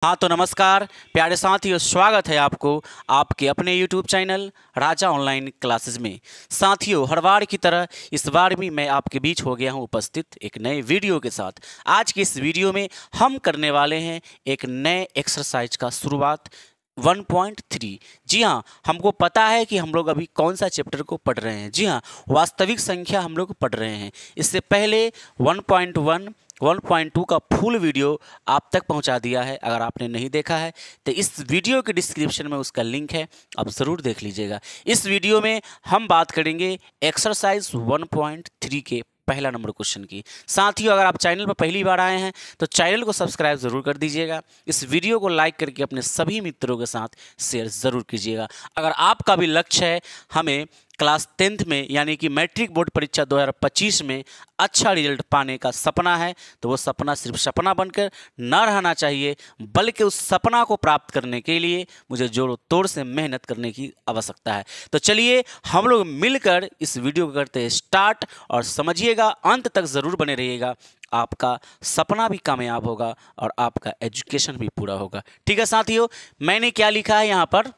हाँ तो नमस्कार प्यारे साथियों, स्वागत है आपको आपके अपने YouTube चैनल राजा ऑनलाइन क्लासेस में। साथियों, हर बार की तरह इस बार भी मैं आपके बीच हो गया हूँ उपस्थित एक नए वीडियो के साथ। आज की इस वीडियो में हम करने वाले हैं एक नए एक्सरसाइज का शुरुआत 1.3। जी हाँ, हमको पता है कि हम लोग अभी कौन सा चैप्टर को पढ़ रहे हैं। जी हाँ, वास्तविक संख्या हम लोग पढ़ रहे हैं। इससे पहले 1.1 1.2 का फुल वीडियो आप तक पहुंचा दिया है। अगर आपने नहीं देखा है तो इस वीडियो के डिस्क्रिप्शन में उसका लिंक है, आप ज़रूर देख लीजिएगा। इस वीडियो में हम बात करेंगे एक्सरसाइज 1.3 के पहला नंबर क्वेश्चन की। साथियों, अगर आप चैनल पर पहली बार आए हैं तो चैनल को सब्सक्राइब ज़रूर कर दीजिएगा। इस वीडियो को लाइक करके अपने सभी मित्रों के साथ शेयर ज़रूर कीजिएगा। अगर आपका भी लक्ष्य है हमें क्लास 10th में यानी कि मैट्रिक बोर्ड परीक्षा 2025 में अच्छा रिजल्ट पाने का सपना है, तो वो सपना सिर्फ सपना बनकर न रहना चाहिए, बल्कि उस सपना को प्राप्त करने के लिए मुझे जोड़ों तोड़ से मेहनत करने की आवश्यकता है। तो चलिए हम लोग मिलकर इस वीडियो को करते हैं स्टार्ट, और समझिएगा, अंत तक ज़रूर बने रहिएगा। आपका सपना भी कामयाब होगा और आपका एजुकेशन भी पूरा होगा। ठीक है साथियों, मैंने क्या लिखा है यहाँ पर,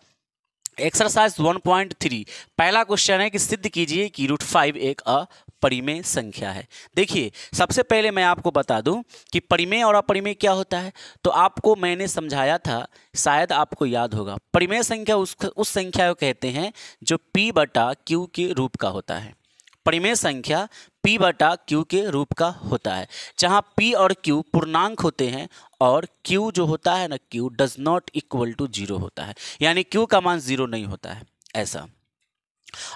एक्सरसाइज 1.3 पहला क्वेश्चन है कि सिद्ध कीजिए कि √5 एक अपरिमेय संख्या है। देखिए, सबसे पहले मैं आपको बता दूं कि परिमेय और अपरिमेय क्या होता है। तो आपको मैंने समझाया था, शायद आपको याद होगा। परिमेय संख्या उस संख्या को कहते हैं जो P/Q के रूप का होता है। परिमेय संख्या P/Q के रूप का होता है, जहां P और Q पूर्णांक होते हैं और Q जो होता है ना, Q does not equal to 0 होता है, यानी Q का मान 0 नहीं होता है ऐसा।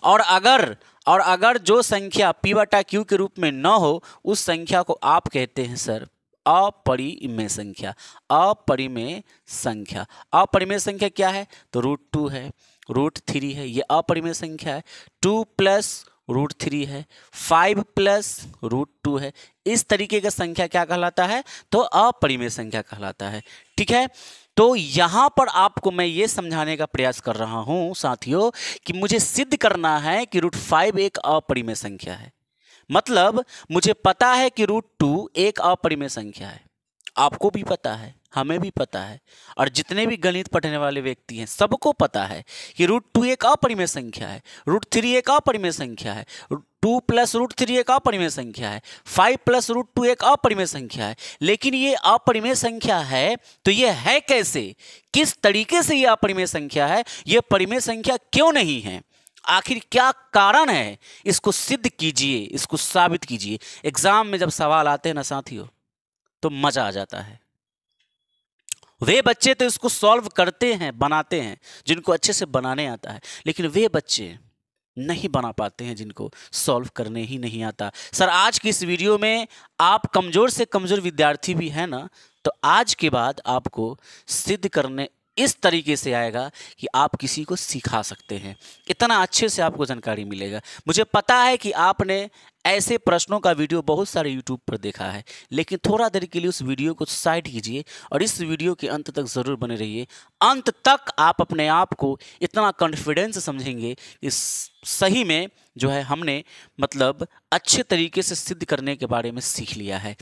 और अगर जो संख्या P/Q के रूप में न हो, उस संख्या को आप कहते हैं सर अपरिमेय संख्या। अपरिमेय संख्या, अपरिमेय संख्या क्या है? तो √2 है, √3 है, ये अपरिमेय संख्या है। 2 प्लस √3 है, 5 प्लस √2 है। इस तरीके का संख्या क्या कहलाता है? तो अपरिमेय संख्या कहलाता है। ठीक है, तो यहां पर आपको मैं ये समझाने का प्रयास कर रहा हूं साथियों कि मुझे सिद्ध करना है कि √5 एक अपरिमेय संख्या है। मतलब मुझे पता है कि √2 एक अपरिमेय संख्या है। आपको भी पता है, हमें भी पता है, और जितने भी गणित पढ़ने वाले व्यक्ति हैं सबको पता है कि √2 एक अपरिमेय संख्या है, √3 एक अपरिमेय संख्या है, 2 प्लस √3 एक अपरिमेय संख्या है, 5 प्लस √2 एक अपरिमेय संख्या है। लेकिन ये अपरिमेय संख्या है तो ये है कैसे? किस तरीके से ये अपरिमेय संख्या है? ये परिमेय संख्या क्यों नहीं है? आखिर क्या कारण है? इसको सिद्ध कीजिए, इसको साबित कीजिए। एग्जाम में जब सवाल आते हैं ना साथियों, तो मजा आ जाता है। वे बच्चे तो इसको सॉल्व करते हैं, बनाते हैं, जिनको अच्छे से बनाने आता है, लेकिन वे बच्चे नहीं बना पाते हैं जिनको सॉल्व करने ही नहीं आता। सर, आज की इस वीडियो में आप कमजोर से कमजोर विद्यार्थी भी हैं ना, तो आज के बाद आपको सिद्ध करने इस तरीके से आएगा कि आप किसी को सिखा सकते हैं। इतना अच्छे से आपको जानकारी मिलेगा। मुझे पता है कि आपने ऐसे प्रश्नों का वीडियो बहुत सारे यूट्यूब पर देखा है, लेकिन थोड़ा देर के लिए उस वीडियो को साइड कीजिए और इस वीडियो के अंत तक ज़रूर बने रहिए। अंत तक आप अपने आप को इतना कॉन्फिडेंस समझेंगे कि सही में जो है हमने मतलब अच्छे तरीके से सिद्ध करने के बारे में सीख लिया है।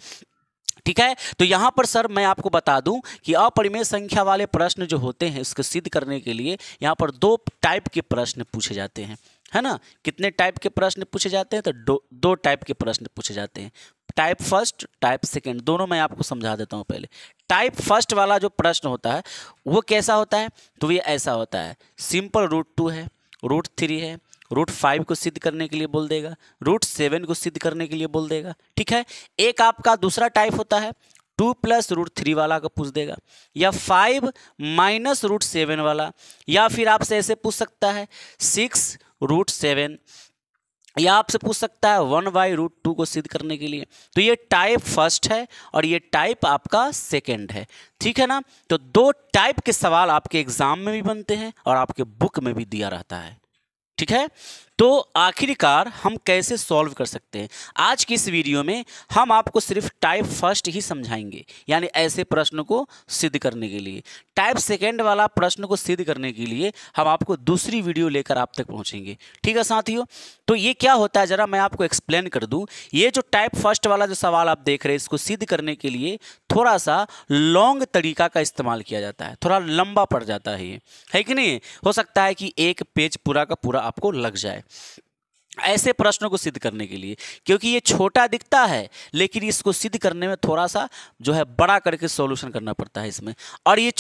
ठीक है, तो यहां पर सर मैं आपको बता दूं कि अपरिमेय संख्या वाले प्रश्न जो होते हैं इसको सिद्ध करने के लिए यहां पर 2 टाइप के प्रश्न पूछे जाते हैं, है ना। कितने टाइप के प्रश्न पूछे जाते हैं? तो दो टाइप के प्रश्न पूछे जाते हैं, टाइप फर्स्ट, टाइप सेकेंड। दोनों मैं आपको समझा देता हूं। पहले टाइप फर्स्ट वाला जो प्रश्न होता है वो कैसा होता है? तो ये ऐसा होता है, सिंपल √2 है, √3 है, √5 को सिद्ध करने के लिए बोल देगा, √7 को सिद्ध करने के लिए बोल देगा। ठीक है, एक आपका दूसरा टाइप होता है 2 प्लस √3 वाला का पूछ देगा, या 5 माइनस √7 वाला, या फिर आपसे ऐसे पूछ सकता है 6 √7, या आपसे पूछ सकता है 1/√2 को सिद्ध करने के लिए। तो ये टाइप फर्स्ट है और ये टाइप आपका सेकेंड है। ठीक है ना, तो 2 टाइप के सवाल आपके एग्जाम में भी बनते हैं और आपके बुक में भी दिया रहता है। ठीक है, तो आखिरकार हम कैसे सॉल्व कर सकते हैं? आज की इस वीडियो में हम आपको सिर्फ टाइप फर्स्ट ही समझाएंगे, यानी ऐसे प्रश्न को सिद्ध करने के लिए। टाइप सेकेंड वाला प्रश्न को सिद्ध करने के लिए हम आपको दूसरी वीडियो लेकर आप तक पहुंचेंगे। ठीक है साथियों, तो ये क्या होता है जरा मैं आपको एक्सप्लेन कर दूं। ये जो टाइप फर्स्ट वाला जो सवाल आप देख रहे हैं, इसको सिद्ध करने के लिए थोड़ा सा लॉन्ग तरीका का इस्तेमाल किया जाता है, थोड़ा लंबा पड़ जाता है ये, है कि नहीं? हो सकता है कि एक पेज पूरा का पूरा आपको लग जाए ऐसे प्रश्नों को सिद्ध करने के लिए, क्योंकि ये छोटा दिखता है लेकिन इसको सिद्ध करने में थोड़ा सा जो है बड़ा करके सॉल्यूशन करना पड़ता है इसमें। और ये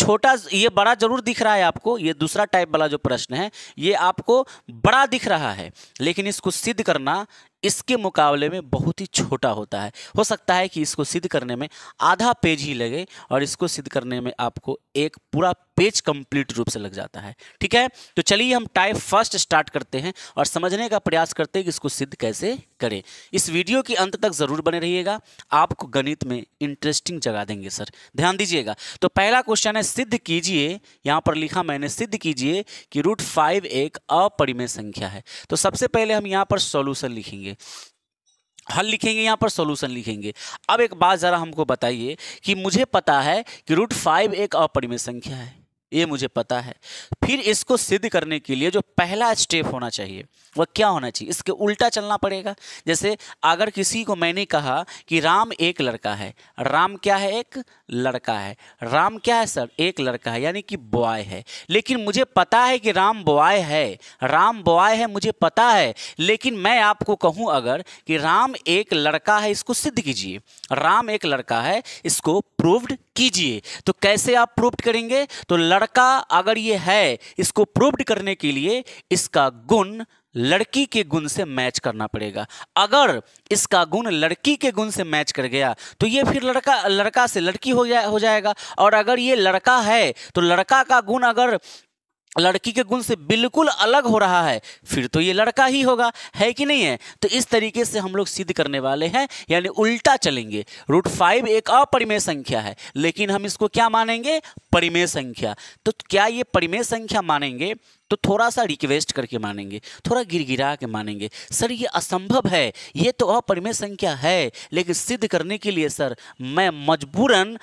बड़ा जरूर दिख रहा है आपको, ये दूसरा टाइप वाला जो प्रश्न है ये आपको बड़ा दिख रहा है, लेकिन इसको सिद्ध करना इसके मुकाबले में बहुत ही छोटा होता है। हो सकता है कि इसको सिद्ध करने में आधा पेज ही लगे और इसको सिद्ध करने में आपको एक पूरा पेज कंप्लीट रूप से लग जाता है। ठीक है, तो चलिए हम टाइप फर्स्ट स्टार्ट करते हैं और समझने का प्रयास करते हैं कि इसको सिद्ध कैसे करें। इस वीडियो के अंत तक जरूर बने रहिएगा, आपको गणित में इंटरेस्टिंग जगा देंगे सर, ध्यान दीजिएगा। तो पहला क्वेश्चन है, सिद्ध कीजिए, यहाँ पर लिखा मैंने, सिद्ध कीजिए कि √5 एक अपरिमेय संख्या है। तो सबसे पहले हम यहाँ पर सॉल्यूशन लिखेंगे, हल लिखेंगे, यहाँ पर सॉल्यूशन लिखेंगे। अब एक बात जरा हमको बताइए कि मुझे पता है कि √5 एक अपरिमेय संख्या है, ये मुझे पता है। फिर इसको सिद्ध करने के लिए जो पहला स्टेप होना चाहिए वह क्या होना चाहिए? इसके उल्टा चलना पड़ेगा। जैसे अगर किसी को मैंने कहा कि राम एक लड़का है, राम क्या है? एक लड़का है। राम क्या है सर? एक लड़का है, यानी कि बॉय है। लेकिन मुझे पता है कि राम बॉय है, राम बॉय है, मुझे पता है। लेकिन मैं आपको कहूं अगर कि राम एक लड़का है, इसको सिद्ध कीजिए, राम एक लड़का है, इसको प्रूव्ड कीजिए। तो कैसे आप प्रूव्ड करेंगे? तो लड़का अगर ये है, इसको प्रूव्ड करने के लिए इसका गुण लड़की के गुण से मैच करना पड़ेगा। अगर इसका गुण लड़की के गुण से मैच कर गया तो ये फिर लड़का से लड़की हो जाएगा। और अगर ये लड़का है तो लड़का का गुण अगर लड़की के गुण से बिल्कुल अलग हो रहा है फिर तो ये लड़का ही होगा, है कि नहीं है? तो इस तरीके से हम लोग सिद्ध करने वाले हैं, यानी उल्टा चलेंगे। √5 एक अपरिमेय संख्या है, लेकिन हम इसको क्या मानेंगे? परिमेय संख्या। तो क्या ये परिमेय संख्या मानेंगे तो थोड़ा सा रिक्वेस्ट करके मानेंगे, थोड़ा गिरगिरा के मानेंगे, सर ये असंभव है, ये तो अपरिमेय संख्या है, लेकिन सिद्ध करने के लिए सर मैं मजबूरन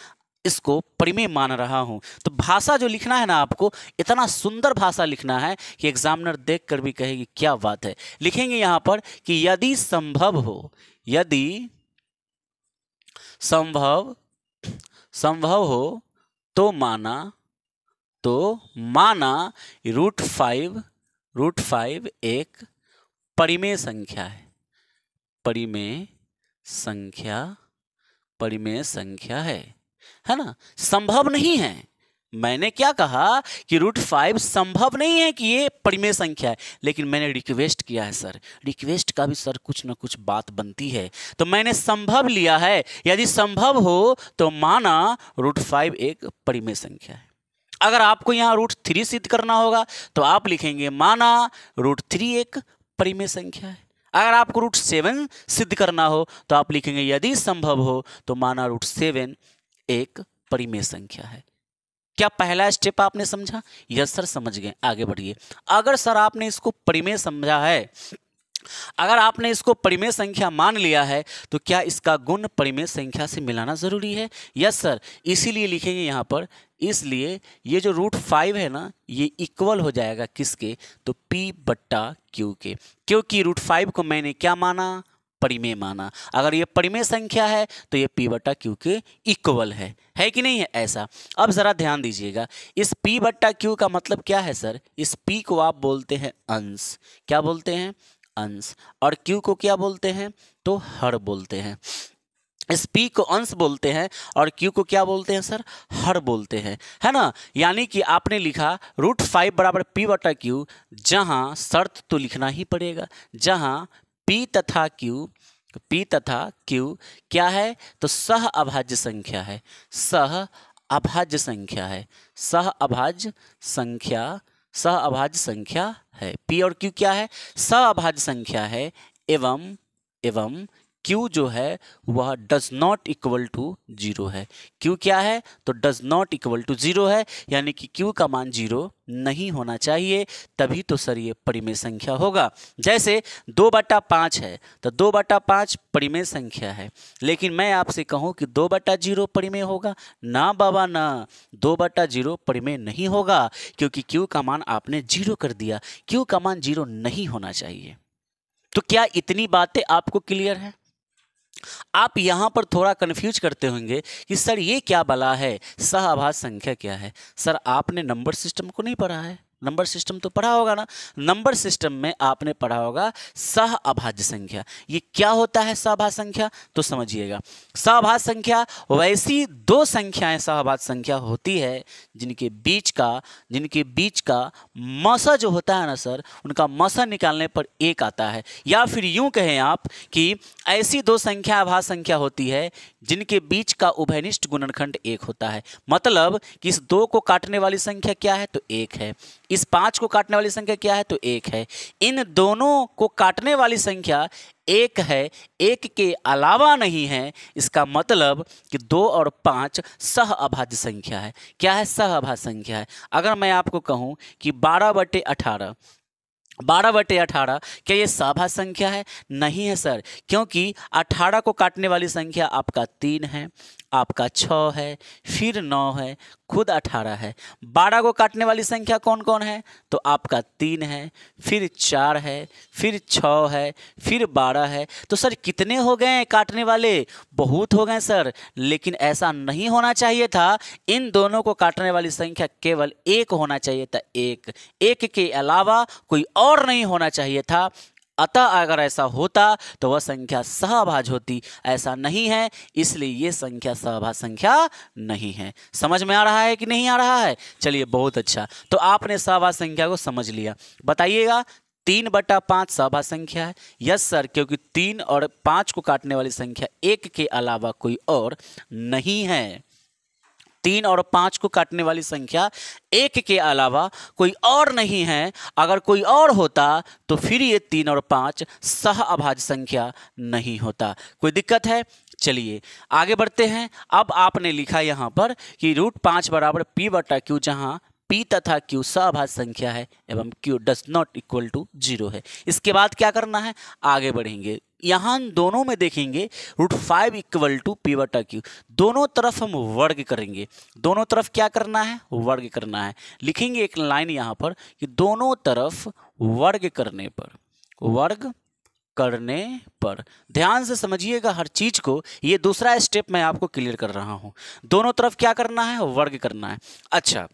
इसको परिमेय मान रहा हूं। तो भाषा जो लिखना है ना, आपको इतना सुंदर भाषा लिखना है कि एग्जामिनर देखकर भी कहेगी क्या बात है। लिखेंगे यहां पर कि यदि संभव हो, यदि संभव हो तो माना √5 एक परिमेय संख्या है, परिमेय संख्या है ना? संभव नहीं है। मैंने क्या कहा कि √5 संभव नहीं है कि ये परिमेय संख्या है, लेकिन मैंने रिक्वेस्ट किया है सर, रिक्वेस्ट का भी सर कुछ ना कुछ बात बनती है, तो मैंने संभव लिया है। यदि संभव हो तो माना √5 एक परिमेय संख्या है। अगर आपको यहाँ √3 सिद्ध करना होगा तो आप लिखेंगे माना √3 एक परिमेय संख्या है। अगर आपको √7 सिद्ध करना हो तो आप लिखेंगे यदि संभव हो तो माना √7 एक परिमेय संख्या है। क्या पहला स्टेप आपने समझा? यस सर, समझ गए, आगे बढ़िए। अगर सर आपने इसको परिमेय समझा है, अगर आपने इसको परिमेय संख्या मान लिया है तो क्या इसका गुण परिमेय संख्या से मिलाना जरूरी है? यस सर, इसीलिए लिखेंगे यहाँ पर, इसलिए ये जो √5 है ना, ये इक्वल हो जाएगा किसके? तो P/Q के, क्योंकि √5 को मैंने क्या माना? परिमेय माना। अगर ये परिमेय संख्या है तो ये P/Q के इक्वल है कि नहीं है? ऐसा। अब जरा ध्यान दीजिएगा, इस P/Q का मतलब क्या है सर? इस P को आप बोलते हैं अंश। क्या बोलते हैं? अंश। और Q को क्या बोलते हैं? तो हर बोलते हैं। इस P को अंश बोलते हैं और Q को क्या बोलते हैं सर? हर बोलते हैं, है ना? यानी कि आपने लिखा √5 बराबर P/Q, जहां शर्त तो लिखना ही पड़ेगा, जहां P तथा Q क्या है? तो सह अभाज्य संख्या है, सह अभाज्य संख्या है। P और Q क्या है? सह अभाज्य संख्या है एवं Q जो है वह डज नॉट इक्वल टू 0 है। Q क्या है? तो डज नॉट इक्वल टू 0 है, यानी कि Q का मान 0 नहीं होना चाहिए, तभी तो सर ये परिमेय संख्या होगा। जैसे 2/5 है तो 2/5 परिमेय संख्या है, लेकिन मैं आपसे कहूँ कि 2/0 परिमेय होगा? ना बाबा ना, 2/0 परिमेय नहीं होगा, क्योंकि Q का मान आपने 0 कर दिया। Q का मान 0 नहीं होना चाहिए। तो क्या इतनी बातें आपको क्लियर है? आप यहां पर थोड़ा कंफ्यूज करते होंगे कि सर ये क्या बला है, सहआभाज्य संख्या क्या है? सर आपने नंबर सिस्टम को नहीं पढ़ा है? नंबर सिस्टम तो पढ़ा होगा ना। नंबर सिस्टम में आपने पढ़ा होगा सहअभाज्य संख्या। ये क्या होता है सहअभाज्य संख्या? तो समझिएगा, सहअभाज्य संख्या वैसी दो संख्याएं सहअभाज्य संख्या होती है जिनके बीच का मसा जो होता है ना सर, उनका मसा निकालने पर एक आता है। या फिर यूं कहें आप कि ऐसी दो संख्या अभाज्य संख्या होती है जिनके बीच का उभयनिष्ठ गुणनखंड एक होता है। मतलब कि इस 2 को काटने वाली संख्या क्या है? तो 1 है। इस 5 को काटने वाली संख्या क्या है? तो 1 है। इन दोनों को काटने वाली संख्या 1 है, 1 के अलावा नहीं है। इसका मतलब कि 2 और 5 सहअभाज्य संख्या है। क्या है? सहअभाज्य संख्या है। अगर मैं आपको कहूं कि 12/18 क्या ये सहअभाज्य संख्या है? नहीं है सर, क्योंकि 18 को काटने वाली संख्या आपका 3 है, आपका 6 है, फिर 9 है, खुद 18 है। 12 को काटने वाली संख्या कौन कौन है? तो आपका 3 है, फिर 4 है, फिर 6 है, फिर 12 है। तो सर कितने हो गए काटने वाले? बहुत हो गए सर, लेकिन ऐसा नहीं होना चाहिए था। इन दोनों को काटने वाली संख्या केवल 1 होना चाहिए था। 1 के अलावा कोई और नहीं होना चाहिए था। अतः अगर ऐसा होता तो वह संख्या सहअभाज्य होती। ऐसा नहीं है, इसलिए ये संख्या सहअभाज्य संख्या नहीं है। समझ में आ रहा है कि नहीं आ रहा है? चलिए बहुत अच्छा, तो आपने सहअभाज्य संख्या को समझ लिया। बताइएगा, 3/5 सहअभाज्य संख्या है? यस सर, क्योंकि 3 और 5 को काटने वाली संख्या 1 के अलावा कोई और नहीं है। 3 और 5 को काटने वाली संख्या 1 के अलावा कोई और नहीं है। अगर कोई और होता तो फिर ये 3 और 5 सहअभाज्य संख्या नहीं होता। कोई दिक्कत है? चलिए आगे बढ़ते हैं। अब आपने लिखा यहाँ पर कि √5 बराबर P/Q, जहाँ P तथा Q सहअभाज्य संख्या है एवं Q does not equal to 0 है। इसके बाद क्या करना है? आगे बढ़ेंगे। यहाँ दोनों में देखेंगे √5 इक्वल टू P/Q। दोनों तरफ हम वर्ग करेंगे। दोनों तरफ क्या करना है? वर्ग करना है। लिखेंगे एक लाइन यहाँ पर कि दोनों तरफ वर्ग करने पर ध्यान से समझिएगा हर चीज को। ये दूसरा स्टेप मैं आपको क्लियर कर रहा हूँ। दोनों तरफ क्या करना है? वर्ग करना है। अच्छा,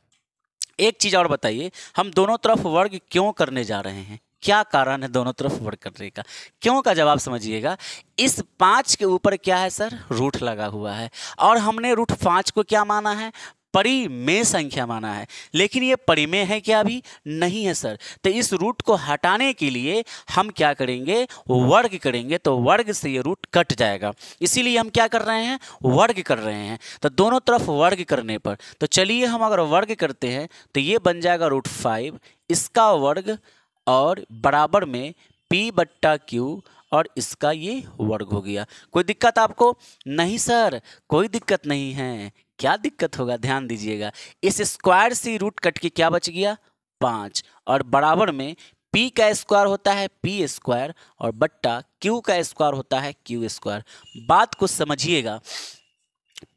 एक चीज और बताइए, हम दोनों तरफ वर्ग क्यों करने जा रहे हैं? क्या कारण है दोनों तरफ वर्ग करने का? क्यों का जवाब समझिएगा। इस 5 के ऊपर क्या है सर? रूट लगा हुआ है, और हमने √5 को क्या माना है? परिमेय संख्या माना है। लेकिन ये परिमेय है क्या? अभी नहीं है सर। तो इस रूट को हटाने के लिए हम क्या करेंगे? वर्ग करेंगे, तो वर्ग से ये रूट कट जाएगा। इसीलिए हम क्या कर रहे हैं? वर्ग कर रहे हैं। तो दोनों तरफ वर्ग करने पर, तो चलिए हम अगर वर्ग करते हैं तो ये बन जाएगा √5, इसका वर्ग और बराबर में P/Q, और इसका ये वर्ग हो गया। कोई दिक्कत आपको? नहीं सर, कोई दिक्कत नहीं है। क्या दिक्कत होगा? ध्यान दीजिएगा, इस स्क्वायर से रूट कट के क्या बच गया? 5, और बराबर में P का स्क्वायर होता है P², और बट्टा Q का स्क्वायर होता है Q²। बात को समझिएगा,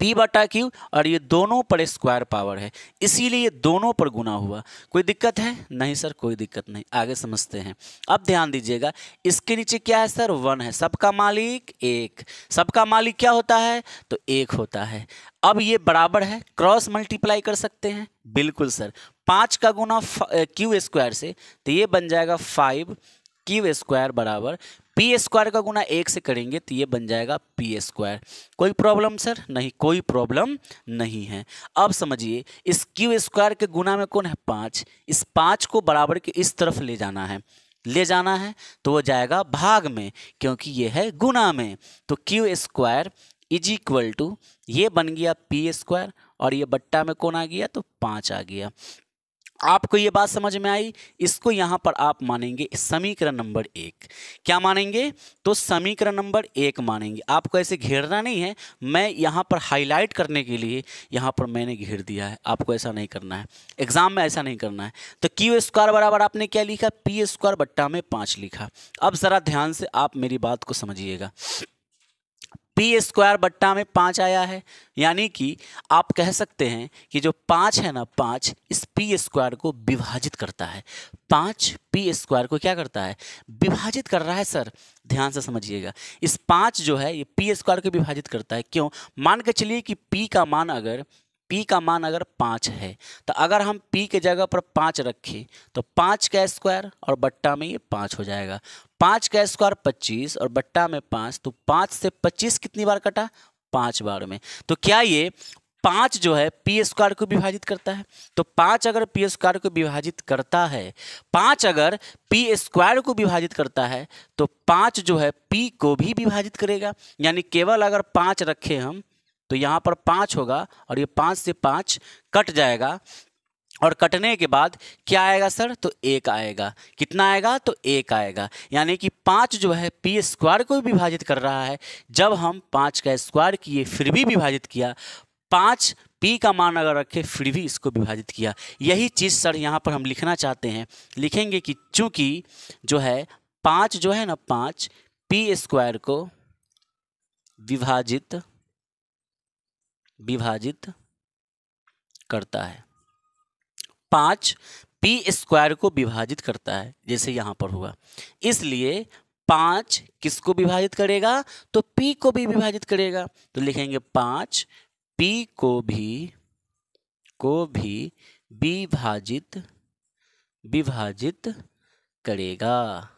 P/Q और ये दोनों पर स्क्वायर पावर है, इसीलिए दोनों पर गुना हुआ। कोई दिक्कत है? नहीं सर, कोई दिक्कत नहीं। आगे समझते हैं। अब ध्यान दीजिएगा, इसके नीचे क्या है सर? 1 है। सबका मालिक 1। सबका मालिक क्या होता है? तो 1 होता है। अब ये बराबर है, क्रॉस मल्टीप्लाई कर सकते हैं। बिल्कुल सर, 5 का गुना Q² से, तो ये बन जाएगा 5Q² बराबर P² का गुना 1 से करेंगे तो ये बन जाएगा P²। कोई प्रॉब्लम सर? नहीं, कोई प्रॉब्लम नहीं है। अब समझिए, इस Q² के गुना में कौन है? 5। इस 5 को बराबर के इस तरफ ले जाना है तो वो जाएगा भाग में, क्योंकि ये है गुना में। तो Q² इज इक्वल टू, ये बन गया P², और ये बट्टा में कौन आ गया? तो 5 आ गया। आपको ये बात समझ में आई। इसको यहाँ पर आप मानेंगे समीकरण नंबर 1। क्या मानेंगे? तो समीकरण नंबर 1 मानेंगे। आपको ऐसे घेरना नहीं है, मैं यहाँ पर हाईलाइट करने के लिए यहाँ पर मैंने घेर दिया है। आपको ऐसा नहीं करना है, एग्जाम में ऐसा नहीं करना है। तो क्यू स्क्वायर बराबर आपने क्या लिखा? पी स्क्वायर बट्टा में 5 लिखा। अब ज़रा ध्यान से आप मेरी बात को समझिएगा। पी स्क्वायर बट्टा में 5 आया है, यानी कि आप कह सकते हैं कि जो 5 है ना, 5 इस पी स्क्वायर को विभाजित करता है। 5 पी स्क्वायर को क्या करता है? विभाजित कर रहा है सर। ध्यान से समझिएगा, इस 5 जो है ये पी स्क्वायर को विभाजित करता है। क्यों? मान के चलिए कि पी का मान अगर 5 है, तो अगर हम p के जगह पर 5 रखें तो 5 का स्क्वायर और बट्टा में ये 5 हो जाएगा। 5 का स्क्वायर 25 और बट्टा में 5, तो 5 से 25 कितनी बार कटा? 5 बार में। तो क्या ये 5 जो है पी स्क्वायर को विभाजित करता है? तो 5 अगर पी स्क्वायर को विभाजित करता है, 5 अगर पी स्क्वायर को विभाजित करता है, तो 5 जो है पी को भी विभाजित करेगा। यानी केवल अगर 5 रखें हम तो यहाँ पर 5 होगा और ये 5 से 5 कट जाएगा, और कटने के बाद क्या आएगा सर? तो 1 आएगा। कितना आएगा? तो 1 आएगा। यानी कि 5 जो है पी स्क्वायर को भी विभाजित कर रहा है। जब हम 5 का स्क्वायर किए फिर भी विभाजित किया, 5 पी का मान अगर रखे फिर भी इसको विभाजित किया। यही चीज़ सर यहाँ पर हम लिखना चाहते हैं। लिखेंगे कि चूंकि जो है 5 जो है ना, 5 पी स्क्वायर को विभाजित करता है, 5 पी स्क्वायर को विभाजित करता है, जैसे यहाँ पर हुआ। इसलिए 5 किसको विभाजित करेगा? तो पी को भी विभाजित करेगा। तो लिखेंगे 5 पी को भी विभाजित करेगा,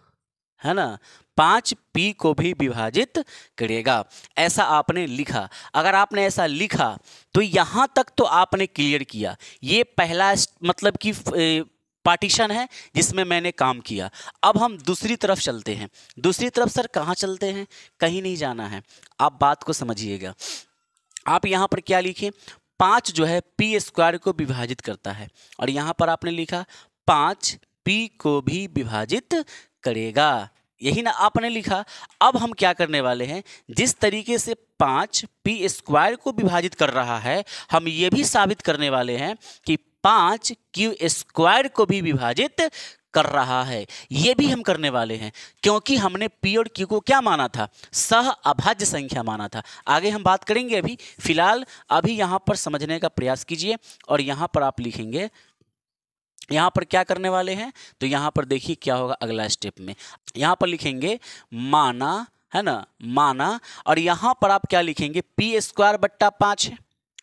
है ना। 5 पी को भी विभाजित करेगा, ऐसा आपने लिखा। अगर आपने ऐसा लिखा तो यहाँ तक तो आपने क्लियर किया। ये पहला मतलब कि पार्टीशन है जिसमें मैंने काम किया। अब हम दूसरी तरफ चलते हैं। दूसरी तरफ सर कहाँ चलते हैं? कहीं नहीं जाना है, आप बात को समझिएगा। आप यहाँ पर क्या लिखे? 5 जो है पी स्क्वायर को विभाजित करता है, और यहाँ पर आपने लिखा 5 पी को भी विभाजित करेगा। यही ना आपने लिखा। अब हम क्या करने वाले हैं? जिस तरीके से 5 पी स्क्वायर को विभाजित कर रहा है, हम ये भी साबित करने वाले हैं कि 5 क्यू स्क्वायर को भी विभाजित कर रहा है। ये भी हम करने वाले हैं, क्योंकि हमने पी और क्यू को क्या माना था? सह अभाज्य संख्या माना था। आगे हम बात करेंगे। अभी फिलहाल अभी यहाँ पर समझने का प्रयास कीजिए, और यहाँ पर आप लिखेंगे, यहाँ पर क्या करने वाले हैं? तो यहाँ पर देखिए क्या होगा अगला स्टेप में। यहाँ पर लिखेंगे माना, है ना, माना, और यहाँ पर आप क्या लिखेंगे? पी स्क्वायर बट्टा 5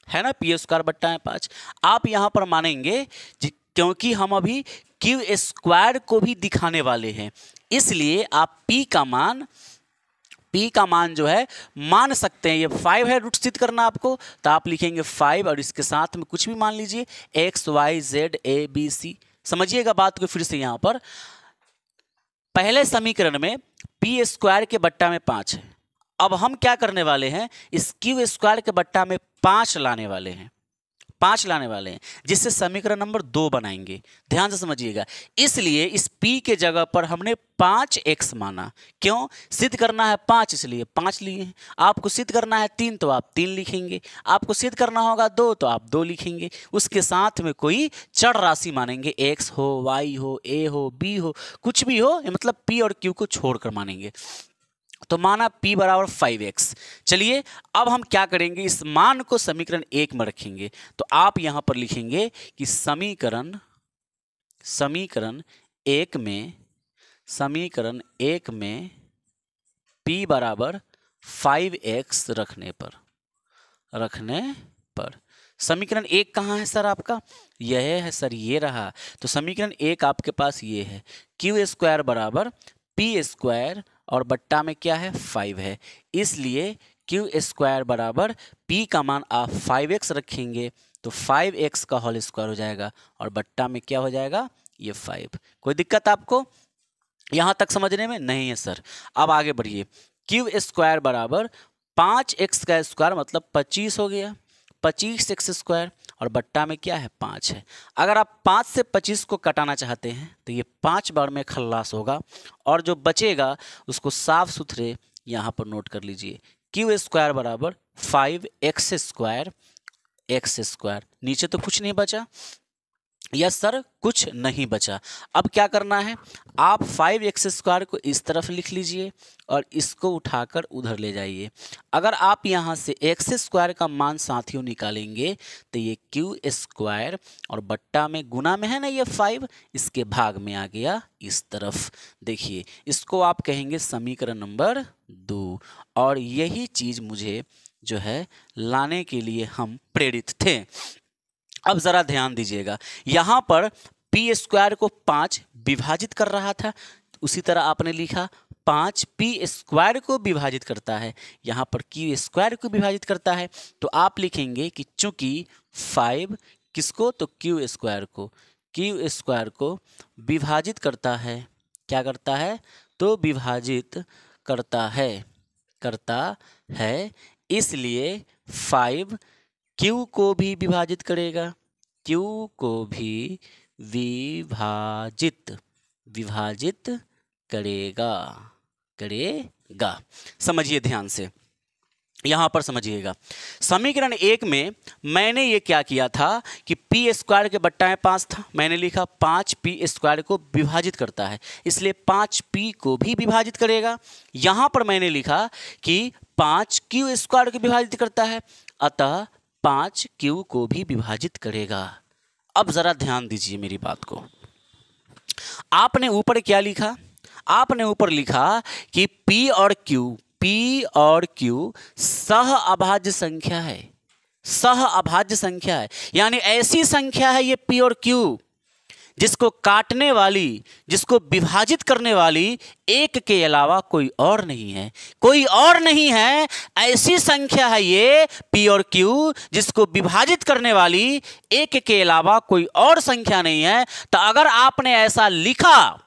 है ना, पी स्क्वायर बट्टा 5। आप यहाँ पर मानेंगे क्योंकि हम अभी क्यू स्क्वायर को भी दिखाने वाले हैं, इसलिए आप पी का मान जो है मान सकते हैं। ये 5 है, रूट सिद्ध करना आपको, तो आप लिखेंगे 5 और इसके साथ में कुछ भी मान लीजिए, x y z a b c। समझिएगा बात को फिर से। यहाँ पर पहले समीकरण में पी स्क्वायर के बट्टा में 5 है। अब हम क्या करने वाले हैं? इस क्यू स्क्वायर के बट्टा में 5 लाने वाले हैं, जिससे समीकरण नंबर 2 बनाएंगे। ध्यान से समझिएगा। इसलिए इस p के जगह पर हमने 5x माना। क्यों? सिद्ध करना है 5, इसलिए 5 लिए हैं। आपको सिद्ध करना है 3, तो आप 3 लिखेंगे। आपको सिद्ध करना होगा 2, तो आप 2 लिखेंगे। उसके साथ में कोई चर राशि मानेंगे, x हो, y हो, a हो, b हो, कुछ भी हो, मतलब p और q को छोड़कर मानेंगे। तो माना p बराबर 5x। चलिए अब हम क्या करेंगे? इस मान को समीकरण 1 में रखेंगे। तो आप यहां पर लिखेंगे कि समीकरण 1 में p बराबर 5x रखने पर समीकरण 1 कहाँ है सर आपका? यह है सर, ये रहा। तो समीकरण 1 आपके पास ये है, क्यू स्क्वायर बराबर पी स्क्वायर और बट्टा में क्या है? 5 है। इसलिए क्यू स्क्वायर बराबर p का मान आप 5x रखेंगे, तो 5x का होल स्क्वायर हो जाएगा, और बट्टा में क्या हो जाएगा? ये 5। कोई दिक्कत आपको यहाँ तक समझने में? नहीं है सर। अब आगे बढ़िए। क्यू स्क्वायर बराबर 5x का स्क्वायर मतलब 25 हो गया। 25x² और बट्टा में क्या है 5 है। अगर आप 5 से 25 को कटाना चाहते हैं तो ये 5 बार में खल्लास होगा और जो बचेगा उसको साफ सुथरे यहाँ पर नोट कर लीजिए। q² बराबर 5x²। नीचे तो कुछ नहीं बचा। यस सर, कुछ नहीं बचा। अब क्या करना है, आप 5x² को इस तरफ लिख लीजिए और इसको उठाकर उधर ले जाइए। अगर आप यहाँ से x² का मान साथियों निकालेंगे तो ये q² और बट्टा में गुना में है ना ये 5, इसके भाग में आ गया इस तरफ। देखिए इसको आप कहेंगे समीकरण नंबर 2 और यही चीज़ मुझे जो है लाने के लिए हम प्रेरित थे। अब ज़रा ध्यान दीजिएगा, यहाँ पर p² को 5 विभाजित कर रहा था, उसी तरह आपने लिखा 5 p² को विभाजित करता है, यहाँ पर q² को विभाजित करता है। तो आप लिखेंगे कि चूंकि 5 किसको, तो q² को विभाजित करता है। क्या करता है, तो विभाजित करता है, इसलिए 5 Q को भी विभाजित करेगा, Q को भी विभाजित करेगा। समझिए ध्यान से, यहाँ पर समझिएगा। समीकरण 1 में मैंने ये क्या किया था कि p² के बट्टा में 5 था, मैंने लिखा 5 p² को विभाजित करता है, इसलिए 5 p को भी विभाजित करेगा। यहाँ पर मैंने लिखा कि 5 q² को विभाजित करता है, अतः 5 Q को भी विभाजित करेगा। अब जरा ध्यान दीजिए मेरी बात को। आपने ऊपर क्या लिखा, आपने ऊपर लिखा कि P और Q सह अभाज्य संख्या है, यानी ऐसी संख्या है ये P और Q जिसको काटने वाली, जिसको विभाजित करने वाली एक के अलावा कोई और नहीं है। ऐसी संख्या है ये P और Q जिसको विभाजित करने वाली एक के अलावा कोई और संख्या नहीं है। तो अगर आपने ऐसा लिखा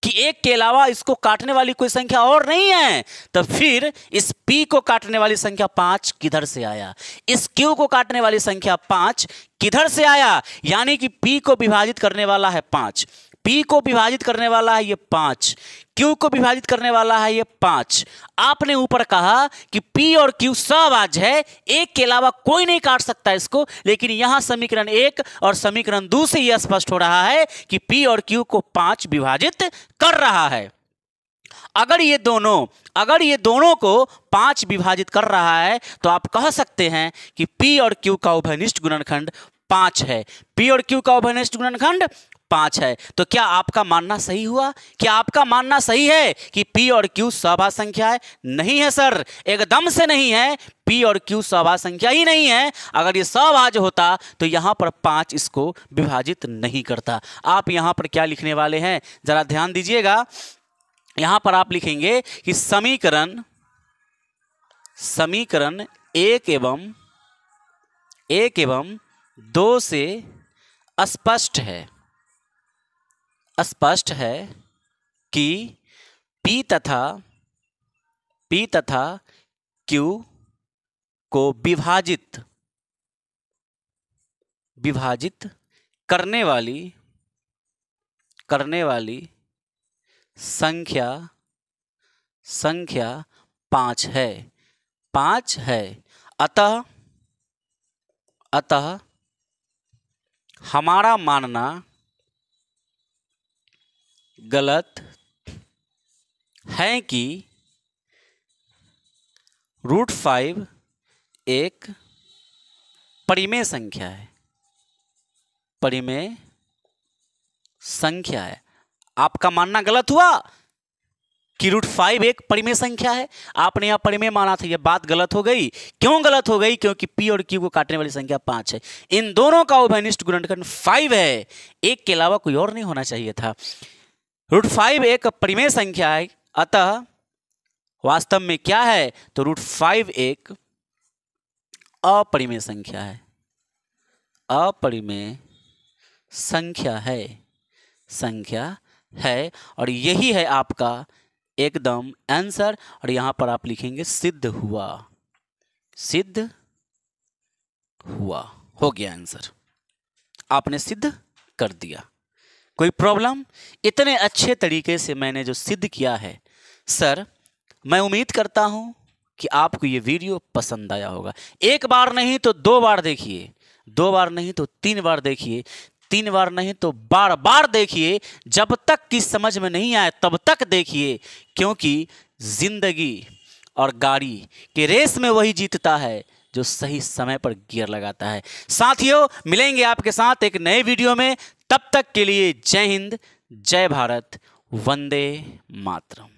कि एक के अलावा इसको काटने वाली कोई संख्या और नहीं है, तो फिर इस P को काटने वाली संख्या 5 किधर से आया, इस Q को काटने वाली संख्या 5 किधर से आया। यानी कि P को विभाजित करने वाला है 5, P को विभाजित करने वाला है ये 5, Q को विभाजित करने वाला है ये 5। आपने ऊपर कहा कि P और Q सहभाज्य है, एक के अलावा कोई नहीं काट सकता इसको, लेकिन यहां समीकरण 1 और समीकरण 2 से यह स्पष्ट हो रहा है कि P और Q को 5 विभाजित कर रहा है। अगर ये दोनों को 5 विभाजित कर रहा है तो आप कह सकते हैं कि P और Q का उभयनिष्ठ गुणनखंड 5 है। P और Q का उभयनिष्ठ गुणनखंड 5 है। तो क्या आपका मानना सही हुआ? क्या आपका मानना सही है कि P और Q सहभाज्य संख्या है? नहीं है सर, एकदम से नहीं है। P और Q सहभाज्य संख्या ही नहीं है। अगर ये सहभाज्य होता तो यहां पर 5 इसको विभाजित नहीं करता। आप यहां पर क्या लिखने वाले हैं, जरा ध्यान दीजिएगा। यहां पर आप लिखेंगे कि समीकरण 1 एवं 2 से स्पष्ट है कि P तथा Q को विभाजित करने वाली संख्या 5 है। अतः हमारा मानना गलत है कि √5 एक परिमेय संख्या है। आपका मानना गलत हुआ कि √5 एक परिमेय संख्या है। आपने यहां परिमेय माना था, यह बात गलत हो गई। क्यों गलत हो गई? क्योंकि P और Q को काटने वाली संख्या 5 है। इन दोनों का उभयनिष्ठ गुणनखंड 5 है, एक के अलावा कोई और नहीं होना चाहिए था। √5 एक परिमेय संख्या है, अतः वास्तव में क्या है, तो √5 एक अपरिमेय संख्या है और यही है आपका एकदम आंसर। और यहां पर आप लिखेंगे सिद्ध हुआ। हो गया आंसर, आपने सिद्ध कर दिया। कोई प्रॉब्लम? इतने अच्छे तरीके से मैंने जो सिद्ध किया है सर, मैं उम्मीद करता हूं कि आपको ये वीडियो पसंद आया होगा। एक बार नहीं तो 2 बार देखिए, 2 बार नहीं तो 3 बार देखिए, 3 बार नहीं तो बार बार देखिए। जब तक कि समझ में नहीं आए तब तक देखिए, क्योंकि जिंदगी और गाड़ी के रेस में वही जीतता है जो सही समय पर गियर लगाता है। साथियों, मिलेंगे आपके साथ एक नए वीडियो में। तब तक के लिए जय हिंद, जय भारत, वंदे मातरम।